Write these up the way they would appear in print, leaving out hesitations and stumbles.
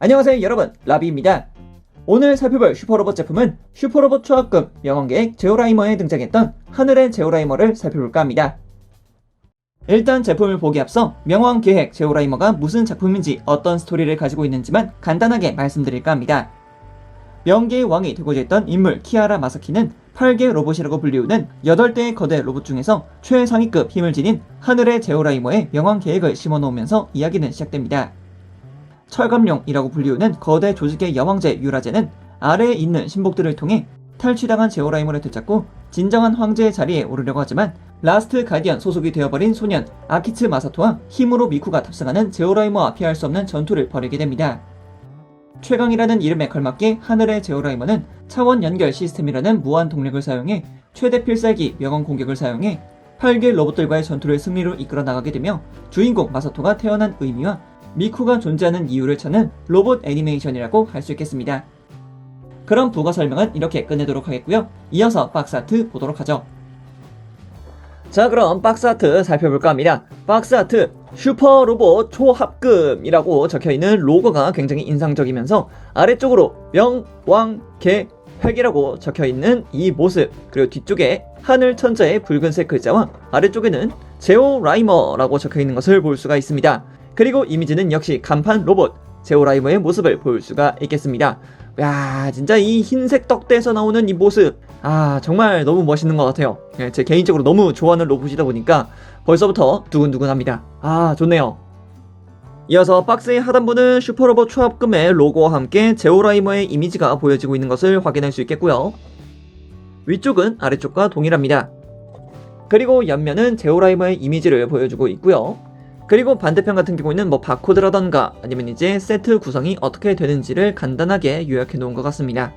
안녕하세요 여러분, 라비입니다. 오늘 살펴볼 슈퍼로봇 제품은 슈퍼로봇 초합금 명왕계획 제오라이머에 등장했던 하늘의 제오라이머를 살펴볼까 합니다. 일단 제품을 보기 앞서 명왕계획 제오라이머가 무슨 작품인지 어떤 스토리를 가지고 있는지만 간단하게 말씀드릴까 합니다. 명계의 왕이 되고자 했던 인물 키아라 마사키는 8개 로봇이라고 불리우는 8대의 거대 로봇 중에서 최상위급 힘을 지닌 하늘의 제오라이머의 명왕계획을 심어놓으면서 이야기는 시작됩니다. 철갑룡이라고 불리우는 거대 조직의 여왕제 유라제는 아래에 있는 신복들을 통해 탈취당한 제오라이머를 되찾고 진정한 황제의 자리에 오르려고 하지만 라스트 가디언 소속이 되어버린 소년 아키츠 마사토와 힘으로 미쿠가 탑승하는 제오라이머와 피할 수 없는 전투를 벌이게 됩니다. 최강이라는 이름에 걸맞게 하늘의 제오라이머는 차원 연결 시스템이라는 무한 동력을 사용해 최대 필살기 명왕 공격을 사용해 8개 로봇들과의 전투를 승리로 이끌어 나가게 되며 주인공 마사토가 태어난 의미와 미쿠가 존재하는 이유를 찾는 로봇 애니메이션이라고 할 수 있겠습니다. 그럼 부가 설명은 이렇게 끝내도록 하겠고요. 이어서 박스 아트 보도록 하죠. 자, 그럼 박스 아트 살펴볼까 합니다. 박스 아트 슈퍼로봇 초합금이라고 적혀있는 로고가 굉장히 인상적이면서 아래쪽으로 명왕계획이라고 적혀있는 이 모습, 그리고 뒤쪽에 하늘천자의 붉은색 글자와 아래쪽에는 제오라이머라고 적혀있는 것을 볼 수가 있습니다. 그리고 이미지는 역시 간판 로봇 제오라이머의 모습을 볼 수가 있겠습니다. 야, 진짜 이 흰색 떡대에서 나오는 이 모습, 정말 너무 멋있는 것 같아요. 제 개인적으로 너무 좋아하는 로봇이다 보니까 벌써부터 두근두근합니다. 좋네요. 이어서 박스의 하단부는 슈퍼로봇 초합금의 로고와 함께 제오라이머의 이미지가 보여지고 있는 것을 확인할 수 있겠고요. 위쪽은 아래쪽과 동일합니다. 그리고 옆면은 제오라이머의 이미지를 보여주고 있고요. 그리고 반대편 같은 경우에는 바코드라던가 아니면 이제 세트 구성이 어떻게 되는지를 간단하게 요약해 놓은 것 같습니다.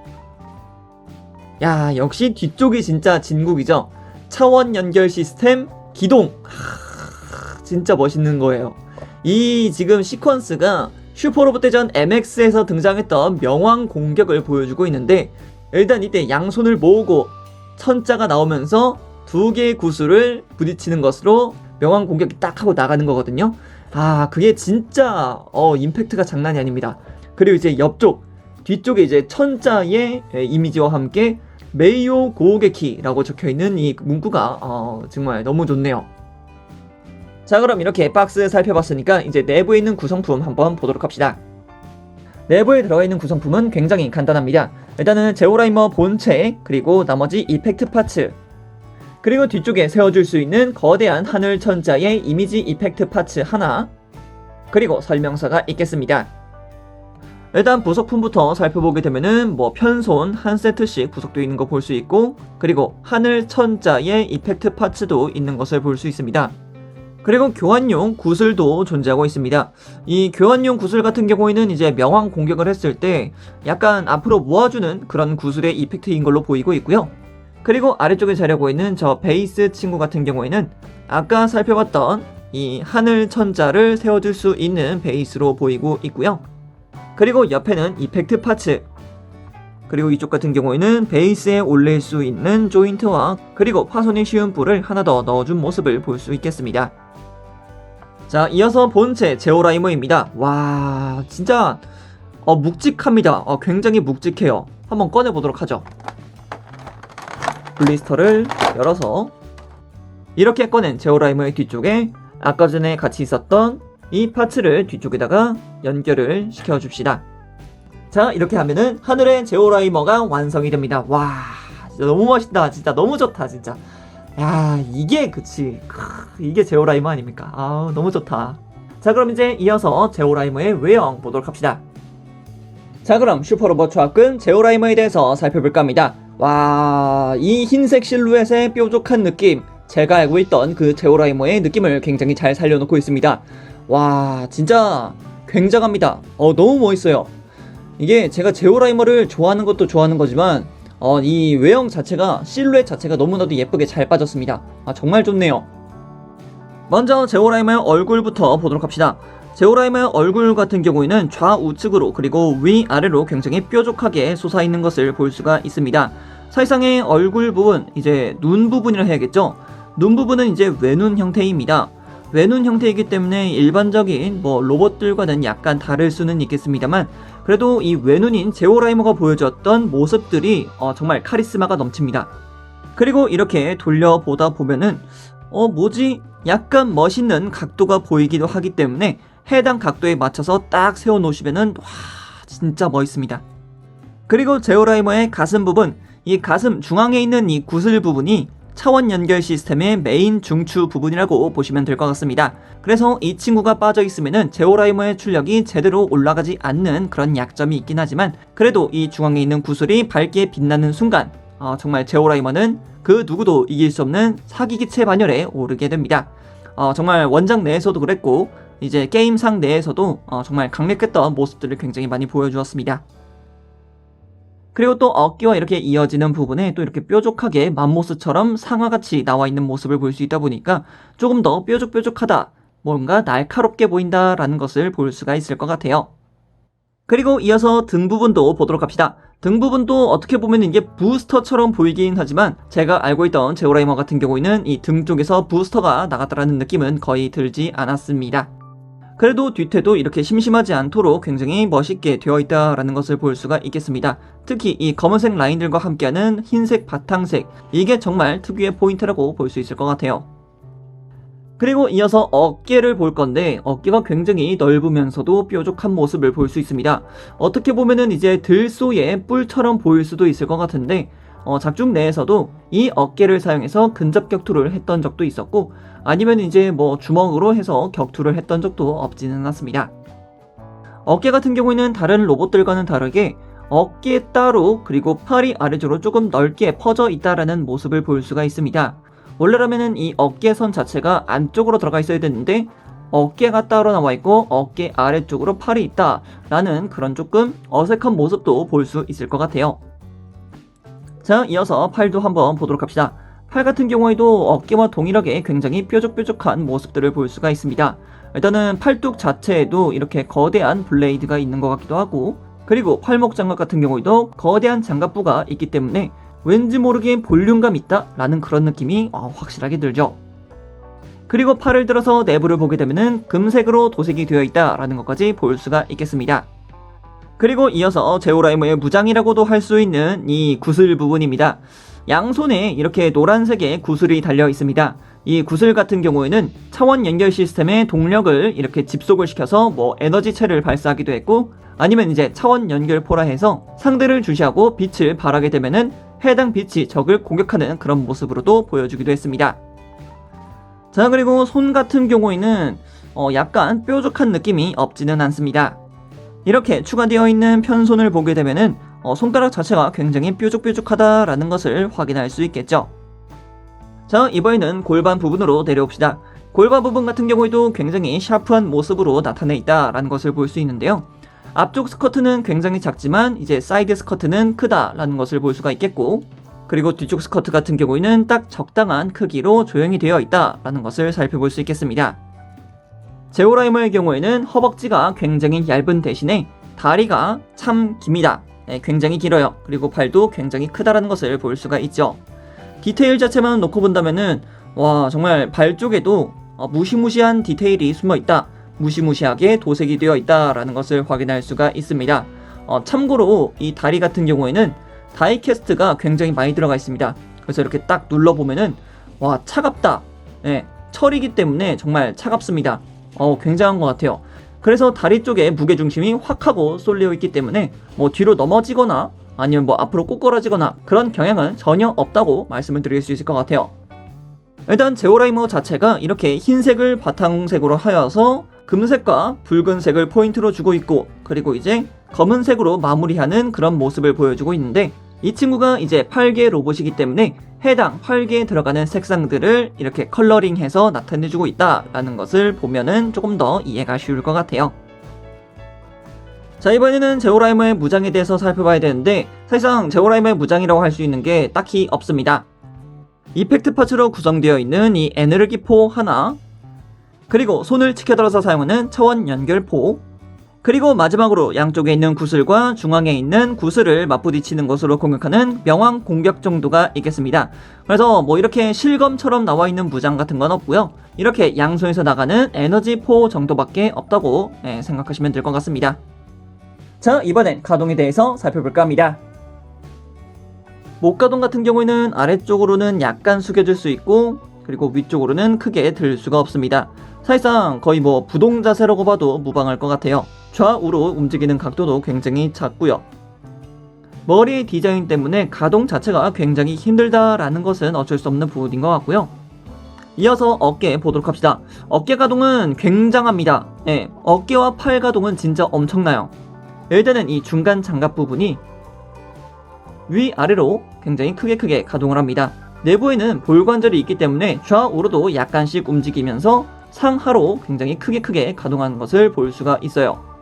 야, 역시 뒤쪽이 진짜 진국이죠. 차원 연결 시스템 기동. 진짜 멋있는 거예요. 이 지금 시퀀스가 슈퍼로봇 대전 MX에서 등장했던 명왕 공격을 보여주고 있는데, 일단 이때 양손을 모으고 천자가 나오면서 두 개의 구슬을 부딪히는 것으로 명왕 공격이 딱 하고 나가는 거거든요. 그게 진짜 임팩트가 장난이 아닙니다. 그리고 이제 뒤쪽에 이제 천자의 이미지와 함께 메이오 고오게키라고 적혀있는 이 문구가 정말 너무 좋네요. 자, 그럼 이렇게 박스 살펴봤으니까 이제 내부에 있는 구성품 한번 보도록 합시다. 내부에 들어가 있는 구성품은 굉장히 간단합니다. 일단은 제오라이머 본체, 그리고 나머지 이펙트 파츠, 그리고 뒤쪽에 세워줄 수 있는 거대한 하늘천자의 이미지 이펙트 파츠 하나, 그리고 설명서가 있겠습니다. 일단 부속품부터 살펴보게 되면은 편손 한 세트씩 부속되어 있는 거 볼 수 있고, 그리고 하늘천자의 이펙트 파츠도 있는 것을 볼 수 있습니다. 그리고 교환용 구슬도 존재하고 있습니다. 이 교환용 구슬 같은 경우에는 이제 명왕 공격을 했을 때 약간 앞으로 모아주는 그런 구슬의 이펙트인 걸로 보이고 있고요. 그리고 아래쪽에 자려고 있는 저 베이스 친구 같은 경우에는 아까 살펴봤던 이 하늘 천자를 세워줄 수 있는 베이스로 보이고 있고요. 그리고 옆에는 이펙트 파츠, 그리고 이쪽 같은 경우에는 베이스에 올릴 수 있는 조인트와 그리고 파손이 쉬운 뿔을 하나 더 넣어준 모습을 볼 수 있겠습니다. 자, 이어서 본체 제오라이머입니다. 와, 진짜 묵직합니다. 굉장히 묵직해요. 한번 꺼내보도록 하죠. 블리스터를 열어서 이렇게 꺼낸 제오라이머의 뒤쪽에 아까 전에 같이 있었던 이 파츠를 뒤쪽에다가 연결을 시켜줍시다. 자, 이렇게 하면은 하늘의 제오라이머가 완성이 됩니다. 와, 진짜 너무 멋있다. 진짜 너무 좋다. 진짜. 야, 이게 그치. 이게 제오라이머 아닙니까? 너무 좋다. 자, 그럼 이제 이어서 제오라이머의 외형 보도록 합시다. 자, 그럼 슈퍼로봇 초합금 제오라이머에 대해서 살펴볼까 합니다. 와, 이 흰색 실루엣의 뾰족한 느낌, 제가 알고 있던 그 제오라이머의 느낌을 굉장히 잘 살려놓고 있습니다. 와, 진짜 굉장합니다. 너무 멋있어요. 이게 제가 제오라이머를 좋아하는 것도 좋아하는 거지만 이 외형 자체가, 실루엣 자체가 너무나도 예쁘게 잘 빠졌습니다. 정말 좋네요. 먼저 제오라이머의 얼굴부터 보도록 합시다. 제오라이머의 얼굴 같은 경우에는 좌우측으로 그리고 위아래로 굉장히 뾰족하게 솟아있는 것을 볼 수가 있습니다. 사실상의 얼굴 부분, 이제 눈 부분이라 해야겠죠. 눈 부분은 이제 외눈 형태입니다. 외눈 형태이기 때문에 일반적인 뭐 로봇들과는 약간 다를 수는 있겠습니다만 그래도 이 외눈인 제오라이머가 보여줬던 모습들이 정말 카리스마가 넘칩니다. 그리고 이렇게 돌려보다 보면은 뭐지? 약간 멋있는 각도가 보이기도 하기 때문에 해당 각도에 맞춰서 딱 세워놓으시면은 와 진짜 멋있습니다. 그리고 제오라이머의 가슴 부분, 이 가슴 중앙에 있는 이 구슬 부분이 차원 연결 시스템의 메인 중추 부분이라고 보시면 될 것 같습니다. 그래서 이 친구가 빠져 있으면은 제오라이머의 출력이 제대로 올라가지 않는 그런 약점이 있긴 하지만 그래도 이 중앙에 있는 구슬이 밝게 빛나는 순간 정말 제오라이머는 그 누구도 이길 수 없는 사기기체 반열에 오르게 됩니다. 정말 원작 내에서도 그랬고 이제 게임상 내에서도 정말 강력했던 모습들을 굉장히 많이 보여주었습니다. 그리고 또 어깨와 이렇게 이어지는 부분에 또 이렇게 뾰족하게 맘모스처럼 상아같이 나와 있는 모습을 볼 수 있다 보니까 조금 더 뾰족뾰족하다, 뭔가 날카롭게 보인다라는 것을 볼 수가 있을 것 같아요. 그리고 이어서 등 부분도 보도록 합시다. 등 부분도 어떻게 보면 이게 부스터처럼 보이긴 하지만 제가 알고 있던 제오라이머 같은 경우에는 이 등 쪽에서 부스터가 나갔다라는 느낌은 거의 들지 않았습니다. 그래도 뒤태도 이렇게 심심하지 않도록 굉장히 멋있게 되어 있다라는 것을 볼 수가 있겠습니다. 특히 이 검은색 라인들과 함께하는 흰색 바탕색, 이게 정말 특유의 포인트라고 볼 수 있을 것 같아요. 그리고 이어서 어깨를 볼 건데 어깨가 굉장히 넓으면서도 뾰족한 모습을 볼 수 있습니다. 어떻게 보면은 이제 들소의 뿔처럼 보일 수도 있을 것 같은데 작중 내에서도 이 어깨를 사용해서 근접 격투를 했던 적도 있었고 아니면 이제 뭐 주먹으로 해서 격투를 했던 적도 없지는 않습니다. 어깨 같은 경우에는 다른 로봇들과는 다르게 어깨 따로 그리고 팔이 아래쪽으로 조금 넓게 퍼져 있다라는 모습을 볼 수가 있습니다. 원래라면은 이 어깨선 자체가 안쪽으로 들어가 있어야 되는데 어깨가 따로 나와 있고 어깨 아래쪽으로 팔이 있다 라는 그런 조금 어색한 모습도 볼 수 있을 것 같아요. 자, 이어서 팔도 한번 보도록 합시다. 팔 같은 경우에도 어깨와 동일하게 굉장히 뾰족뾰족한 모습들을 볼 수가 있습니다. 일단은 팔뚝 자체에도 이렇게 거대한 블레이드가 있는 것 같기도 하고 그리고 팔목 장갑 같은 경우에도 거대한 장갑부가 있기 때문에 왠지 모르게 볼륨감 있다 라는 그런 느낌이 확실하게 들죠. 그리고 팔을 들어서 내부를 보게 되면은 금색으로 도색이 되어 있다 라는 것까지 볼 수가 있겠습니다. 그리고 이어서 제오라이머의 무장이라고도 할 수 있는 이 구슬 부분입니다. 양손에 이렇게 노란색의 구슬이 달려 있습니다. 이 구슬 같은 경우에는 차원 연결 시스템의 동력을 이렇게 집속을 시켜서 뭐 에너지체를 발사하기도 했고 아니면 이제 차원 연결포라 해서 상대를 주시하고 빛을 발하게 되면은 해당 빛이 적을 공격하는 그런 모습으로도 보여주기도 했습니다. 자, 그리고 손 같은 경우에는 약간 뾰족한 느낌이 없지는 않습니다. 이렇게 추가되어 있는 편손을 보게 되면은 손가락 자체가 굉장히 뾰족뾰족하다라는 것을 확인할 수 있겠죠. 자, 이번에는 골반 부분으로 내려옵시다. 골반 부분 같은 경우에도 굉장히 샤프한 모습으로 나타내 있다라는 것을 볼 수 있는데요. 앞쪽 스커트는 굉장히 작지만 이제 사이드 스커트는 크다라는 것을 볼 수가 있겠고 그리고 뒤쪽 스커트 같은 경우에는 딱 적당한 크기로 조형이 되어 있다라는 것을 살펴볼 수 있겠습니다. 제오라이머의 경우에는 허벅지가 굉장히 얇은 대신에 다리가 참 깁니다. 굉장히 길어요. 그리고 발도 굉장히 크다라는 것을 볼 수가 있죠. 디테일 자체만 놓고 본다면은 와 정말 발 쪽에도 무시무시한 디테일이 숨어있다, 무시무시하게 도색이 되어 있다라는 것을 확인할 수가 있습니다. 참고로 이 다리 같은 경우에는 다이캐스트가 굉장히 많이 들어가 있습니다. 그래서 이렇게 딱 눌러보면은 와 차갑다, 철이기 때문에 정말 차갑습니다. 굉장한 것 같아요. 그래서 다리 쪽에 무게중심이 확 하고 쏠려 있기 때문에 뭐 뒤로 넘어지거나 아니면 뭐 앞으로 꼬꾸라지거나 그런 경향은 전혀 없다고 말씀을 드릴 수 있을 것 같아요. 일단 제오라이머 자체가 이렇게 흰색을 바탕색으로 하여서 금색과 붉은색을 포인트로 주고 있고 그리고 이제 검은색으로 마무리하는 그런 모습을 보여주고 있는데 이 친구가 이제 8개 로봇이기 때문에 해당 8개에 들어가는 색상들을 이렇게 컬러링해서 나타내주고 있다라는 것을 보면은 조금 더 이해가 쉬울 것 같아요. 자, 이번에는 제오라이머의 무장에 대해서 살펴봐야 되는데 사실상 제오라이머의 무장이라고 할 수 있는 게 딱히 없습니다. 이펙트 파츠로 구성되어 있는 이 에너지포 하나, 그리고 손을 치켜들어서 사용하는 차원 연결포, 그리고 마지막으로 양쪽에 있는 구슬과 중앙에 있는 구슬을 맞부딪히는 것으로 공격하는 명왕 공격 정도가 있겠습니다. 그래서 뭐 이렇게 실검처럼 나와 있는 무장 같은 건 없고요. 이렇게 양손에서 나가는 에너지 포 정도밖에 없다고 생각하시면 될 것 같습니다. 자, 이번엔 가동에 대해서 살펴볼까 합니다. 목가동 같은 경우에는 아래쪽으로는 약간 숙여질 수 있고, 그리고 위쪽으로는 크게 들 수가 없습니다. 사실상 거의 뭐 부동 자세라고 봐도 무방할 것 같아요. 좌우로 움직이는 각도도 굉장히 작고요. 머리 디자인 때문에 가동 자체가 굉장히 힘들다라는 것은 어쩔 수 없는 부분인 것 같고요. 이어서 어깨 보도록 합시다. 어깨 가동은 굉장합니다. 어깨와 팔 가동은 진짜 엄청나요. 일단은 이 중간 장갑 부분이 위아래로 굉장히 크게 가동을 합니다. 내부에는 볼관절이 있기 때문에 좌우로도 약간씩 움직이면서 상하로 굉장히 크게 가동하는 것을 볼 수가 있어요.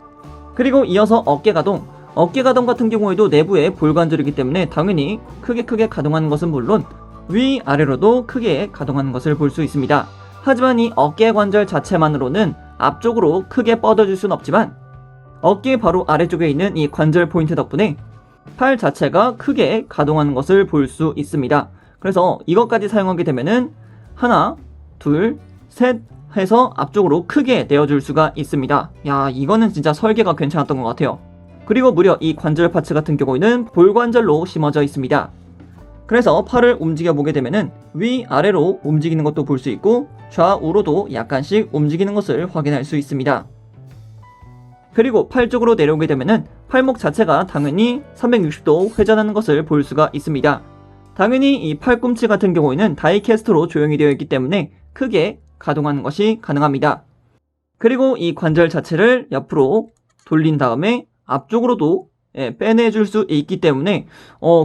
그리고 이어서 어깨 가동. 어깨 가동 같은 경우에도 내부에 볼관절이기 때문에 당연히 크게 가동하는 것은 물론 위아래로도 크게 가동하는 것을 볼 수 있습니다. 하지만 이 어깨 관절 자체만으로는 앞쪽으로 크게 뻗어줄 수는 없지만 어깨 바로 아래쪽에 있는 이 관절 포인트 덕분에 팔 자체가 크게 가동하는 것을 볼 수 있습니다. 그래서 이것까지 사용하게 되면은 하나, 둘, 셋 해서 앞쪽으로 크게 내어줄 수가 있습니다. 야, 이거는 진짜 설계가 괜찮았던 것 같아요. 그리고 무려 이 관절 파츠 같은 경우에는 볼관절로 심어져 있습니다. 그래서 팔을 움직여 보게 되면은 위아래로 움직이는 것도 볼 수 있고 좌우로도 약간씩 움직이는 것을 확인할 수 있습니다. 그리고 팔 쪽으로 내려오게 되면은 팔목 자체가 당연히 360도 회전하는 것을 볼 수가 있습니다. 당연히 이 팔꿈치 같은 경우에는 다이캐스트로 조형이 되어 있기 때문에 크게 가동하는 것이 가능합니다. 그리고 이 관절 자체를 옆으로 돌린 다음에 앞쪽으로도 빼내줄 수 있기 때문에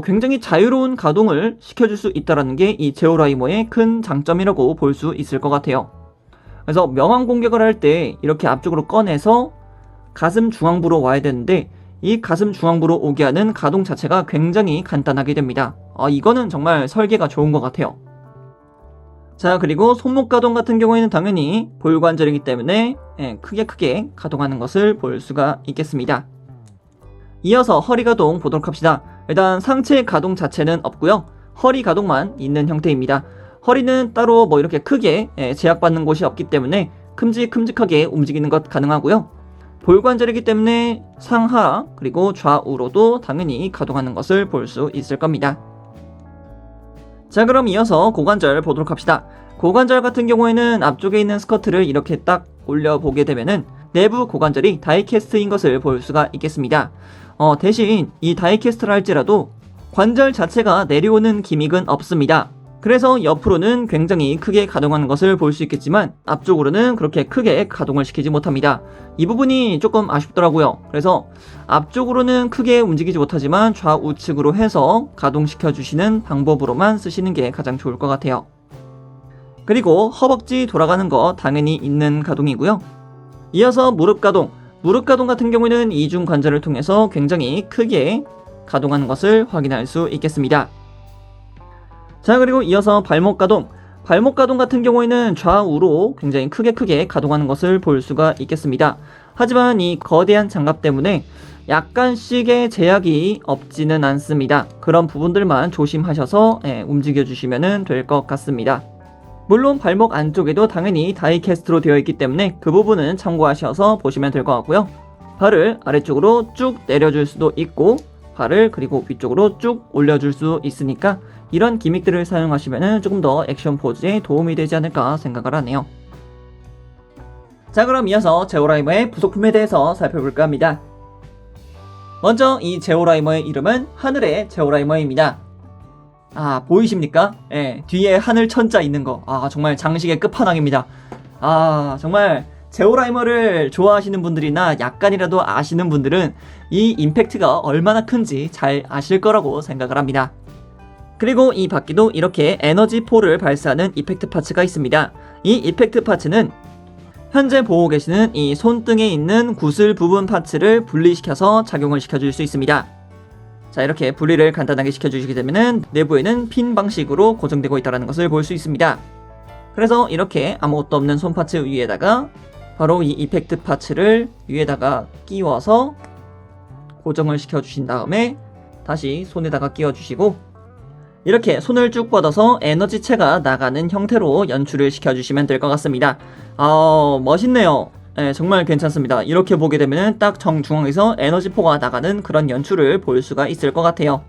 굉장히 자유로운 가동을 시켜줄 수 있다는 게 이 제오라이머의 큰 장점이라고 볼 수 있을 것 같아요. 그래서 명왕 공격을 할 때 이렇게 앞쪽으로 꺼내서 가슴 중앙부로 와야 되는데 이 가슴 중앙부로 오게 하는 가동 자체가 굉장히 간단하게 됩니다. 이거는 정말 설계가 좋은 것 같아요. 자, 그리고 손목 가동 같은 경우에는 당연히 볼관절이기 때문에 크게 가동하는 것을 볼 수가 있겠습니다. 이어서 허리 가동 보도록 합시다. 일단 상체 가동 자체는 없고요. 허리 가동만 있는 형태입니다. 허리는 따로 뭐 이렇게 크게 제약받는 곳이 없기 때문에 큼직큼직하게 움직이는 것 가능하고요. 볼관절이기 때문에 상하 그리고 좌우로도 당연히 가동하는 것을 볼 수 있을 겁니다. 자, 그럼 이어서 고관절 보도록 합시다. 고관절 같은 경우에는 앞쪽에 있는 스커트를 이렇게 딱 올려보게 되면은 내부 고관절이 다이캐스트인 것을 볼 수가 있겠습니다. 대신 이 다이캐스트를 할지라도 관절 자체가 내려오는 기믹은 없습니다. 그래서 옆으로는 굉장히 크게 가동하는 것을 볼 수 있겠지만 앞쪽으로는 그렇게 크게 가동을 시키지 못합니다. 이 부분이 조금 아쉽더라고요. 그래서 앞쪽으로는 크게 움직이지 못하지만 좌우측으로 해서 가동시켜 주시는 방법으로만 쓰시는 게 가장 좋을 것 같아요. 그리고 허벅지 돌아가는 거 당연히 있는 가동이고요. 이어서 무릎 가동. 무릎 가동 같은 경우에는 이중 관절을 통해서 굉장히 크게 가동하는 것을 확인할 수 있겠습니다. 자, 그리고 이어서 발목 가동. 발목 가동 같은 경우에는 좌우로 굉장히 크게 가동하는 것을 볼 수가 있겠습니다. 하지만 이 거대한 장갑 때문에 약간씩의 제약이 없지는 않습니다. 그런 부분들만 조심하셔서 움직여 주시면 될 것 같습니다. 물론 발목 안쪽에도 당연히 다이캐스트로 되어 있기 때문에 그 부분은 참고하셔서 보시면 될 것 같고요. 발을 아래쪽으로 쭉 내려줄 수도 있고 발을 그리고 위쪽으로 쭉 올려줄 수 있으니까 이런 기믹들을 사용하시면 조금 더 액션 포즈에 도움이 되지 않을까 생각을 하네요. 자, 그럼 이어서 제오라이머의 부속품에 대해서 살펴볼까 합니다. 먼저 이 제오라이머의 이름은 하늘의 제오라이머입니다. 보이십니까? 뒤에 하늘 천자 있는 거. 정말 장식의 끝판왕입니다. 정말 제오라이머를 좋아하시는 분들이나 약간이라도 아시는 분들은 이 임팩트가 얼마나 큰지 잘 아실 거라고 생각을 합니다. 그리고 이 바퀴도 이렇게 에너지 폴을 발사하는 이펙트 파츠가 있습니다. 이 이펙트 파츠는 현재 보고 계시는 이 손등에 있는 구슬 부분 파츠를 분리시켜서 작용을 시켜줄 수 있습니다. 자, 이렇게 분리를 간단하게 시켜주시게 되면은 내부에는 핀 방식으로 고정되고 있다는 것을 볼 수 있습니다. 그래서 이렇게 아무것도 없는 손 파츠 위에다가 바로 이 이펙트 파츠를 위에다가 끼워서 고정을 시켜주신 다음에 다시 손에다가 끼워주시고 이렇게 손을 쭉 뻗어서 에너지체가 나가는 형태로 연출을 시켜주시면 될 것 같습니다. 멋있네요. 네, 정말 괜찮습니다. 이렇게 보게 되면 딱 정중앙에서 에너지포가 나가는 그런 연출을 볼 수가 있을 것 같아요.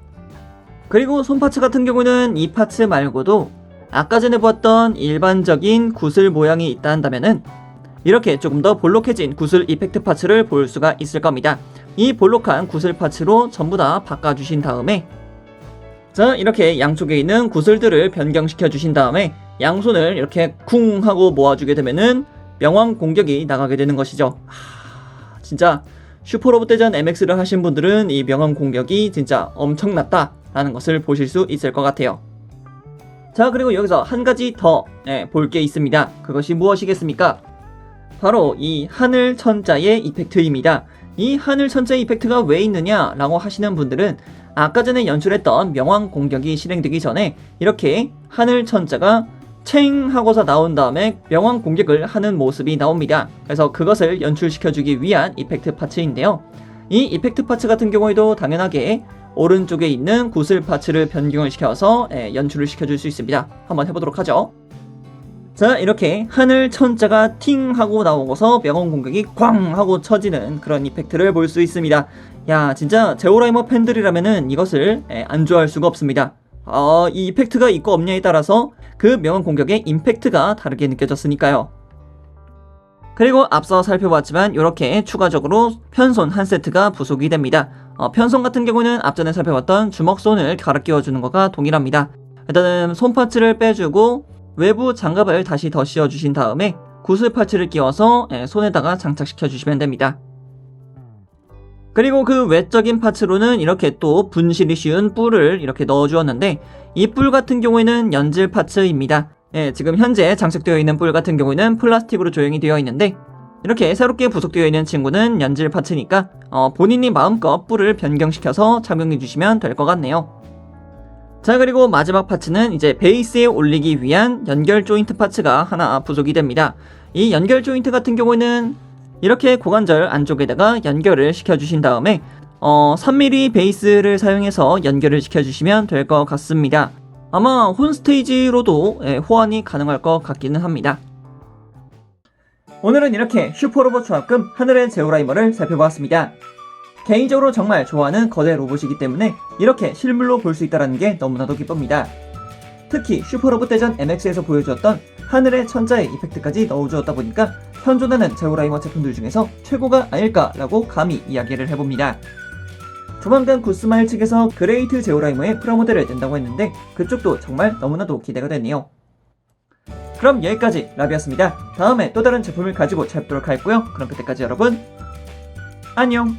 그리고 손 파츠 같은 경우는 이 파츠 말고도 아까 전에 보았던 일반적인 구슬 모양이 있다 한다면은 이렇게 조금 더 볼록해진 구슬 이펙트 파츠를 볼 수가 있을 겁니다. 이 볼록한 구슬 파츠로 전부 다 바꿔주신 다음에 자, 이렇게 양쪽에 있는 구슬들을 변경시켜 주신 다음에 양손을 이렇게 쿵 하고 모아주게 되면은 명왕 공격이 나가게 되는 것이죠. 진짜 슈퍼로봇 대전 MX를 하신 분들은 이 명왕 공격이 진짜 엄청났다 라는 것을 보실 수 있을 것 같아요. 자, 그리고 여기서 한 가지 더 볼 게 있습니다. 그것이 무엇이겠습니까? 바로 이 하늘 천자의 이펙트입니다. 이 하늘 천자의 이펙트가 왜 있느냐 라고 하시는 분들은 아까 전에 연출했던 명왕 공격이 실행되기 전에 이렇게 하늘 천자가 챙 하고서 나온 다음에 명왕 공격을 하는 모습이 나옵니다. 그래서 그것을 연출시켜주기 위한 이펙트 파츠인데요. 이 이펙트 파츠 같은 경우에도 당연하게 오른쪽에 있는 구슬 파츠를 변경을 시켜서 연출을 시켜줄 수 있습니다. 한번 해보도록 하죠. 자, 이렇게 하늘 천자가 팅 하고 나오고서 명왕 공격이 꽝 하고 쳐지는 그런 이펙트를 볼 수 있습니다. 야, 진짜 제오라이머 팬들이라면은 이것을 안 좋아할 수가 없습니다. 이 이펙트가 있고 없냐에 따라서 그 명왕 공격의 임팩트가 다르게 느껴졌으니까요. 그리고 앞서 살펴봤지만 이렇게 추가적으로 편손 한 세트가 부속이 됩니다. 편손 같은 경우는 앞전에 살펴봤던 주먹손을 갈아 끼워주는 것과 동일합니다. 일단은 손 파츠를 빼주고 외부 장갑을 다시 더 씌워주신 다음에 구슬 파츠를 끼워서 손에다가 장착시켜 주시면 됩니다. 그리고 그 외적인 파츠로는 이렇게 또 분실이 쉬운 뿔을 이렇게 넣어주었는데 이 뿔 같은 경우에는 연질 파츠입니다. 지금 현재 장착되어 있는 뿔 같은 경우에는 플라스틱으로 조형이 되어 있는데 이렇게 새롭게 부속되어 있는 친구는 연질 파츠니까 본인이 마음껏 뿔을 변경시켜서 착용해 주시면 될 것 같네요. 자, 그리고 마지막 파츠는 이제 베이스에 올리기 위한 연결 조인트 파츠가 하나 부속이 됩니다. 이 연결 조인트 같은 경우는 이렇게 고관절 안쪽에다가 연결을 시켜주신 다음에 3mm 베이스를 사용해서 연결을 시켜주시면 될 것 같습니다. 아마 홈스테이지로도 호환이 가능할 것 같기는 합니다. 오늘은 이렇게 슈퍼로봇 조합금 하늘의 제오라이머를 살펴보았습니다. 개인적으로 정말 좋아하는 거대 로봇이기 때문에 이렇게 실물로 볼 수 있다는 게 너무나도 기쁩니다. 특히 슈퍼로봇 대전 MX에서 보여주었던 하늘의 천자의 이펙트까지 넣어주었다 보니까 현존하는 제오라이머 제품들 중에서 최고가 아닐까라고 감히 이야기를 해봅니다. 조만간 구스마일 측에서 그레이트 제오라이머의 프라모델을 낸다고 했는데 그쪽도 정말 너무나도 기대가 되네요. 그럼 여기까지 라비였습니다. 다음에 또 다른 제품을 가지고 찾도록 하겠고요. 그럼 그때까지 여러분 안녕!